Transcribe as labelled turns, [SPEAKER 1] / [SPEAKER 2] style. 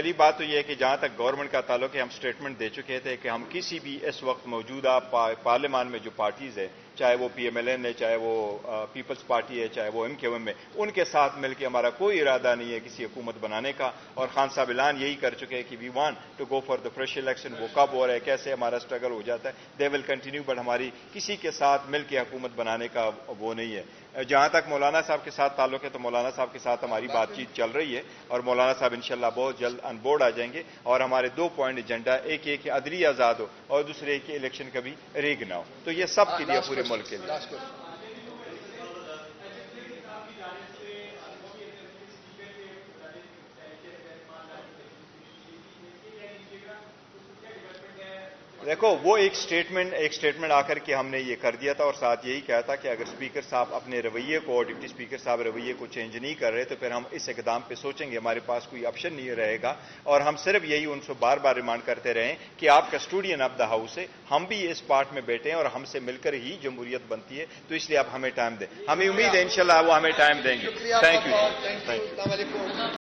[SPEAKER 1] پہلی بات تو یہ ہے کہ جہاں تک گورنمنٹ کا تعلق ہے ہم اسٹیٹمنٹ دے چکے تھے کہ ہم کسی بھی اس وقت موجودہ پارلیمان میں جو پارٹیز ہے چاہے وہ پی ایم ایل این ہے چاہے وہ پیپلز پارٹی ہے چاہے وہ ایم کیو ایم ہے ان کے ساتھ مل کے ہمارا کوئی ارادہ نہیں ہے کسی حکومت بنانے کا اور خان صاحب اعلان یہی کر چکے ہیں کہ we want to go for the fresh election وہ کب ہو رہا ہے کیسے ہمارا اسٹرگل ہو جاتا ہے دے ول کنٹینیو بٹ ہماری کسی کے ساتھ مل کے حکومت بنانے کا وہ نہیں ہے جہاں تک مولانا صاحب کے ساتھ تعلق ہے تو مولانا صاحب کے ساتھ ہماری بات چیت چل رہی ہے اور مولانا صاحب انشاءاللہ بہت جلد ان بورڈ آ جائیں گے اور ہمارے 2 پوائنٹ ایجنڈا ایک یہ کہ عدلیہ آزاد ہو اور دوسرے کہ الیکشن کبھی ریگ نہ ہو تو یہ سب کے لیے پورے ملک کے لیے دیکھو وہ ایک اسٹیٹمنٹ آ کر کے ہم نے یہ کر دیا تھا اور ساتھ یہی کہا تھا کہ اگر اسپیکر صاحب اپنے رویے کو اور ڈپٹی اسپیکر صاحب رویے کو چینج نہیں کر رہے تو پھر ہم اس اقدام پہ سوچیں گے ہمارے پاس کوئی آپشن نہیں رہے گا اور ہم صرف یہی ان سے بار بار ریمانڈ کرتے رہیں کہ آپ کسٹوڈین آف دا ہاؤس ہے ہم بھی اس پارٹ میں بیٹھے ہیں اور ہم سے مل کر ہی جمہوریت بنتی ہے تو اس لیے آپ ہمیں ٹائم دیں ہمیں امید ہے انشاءاللہ وہ ہمیں ٹائم دیں گے تھینک یو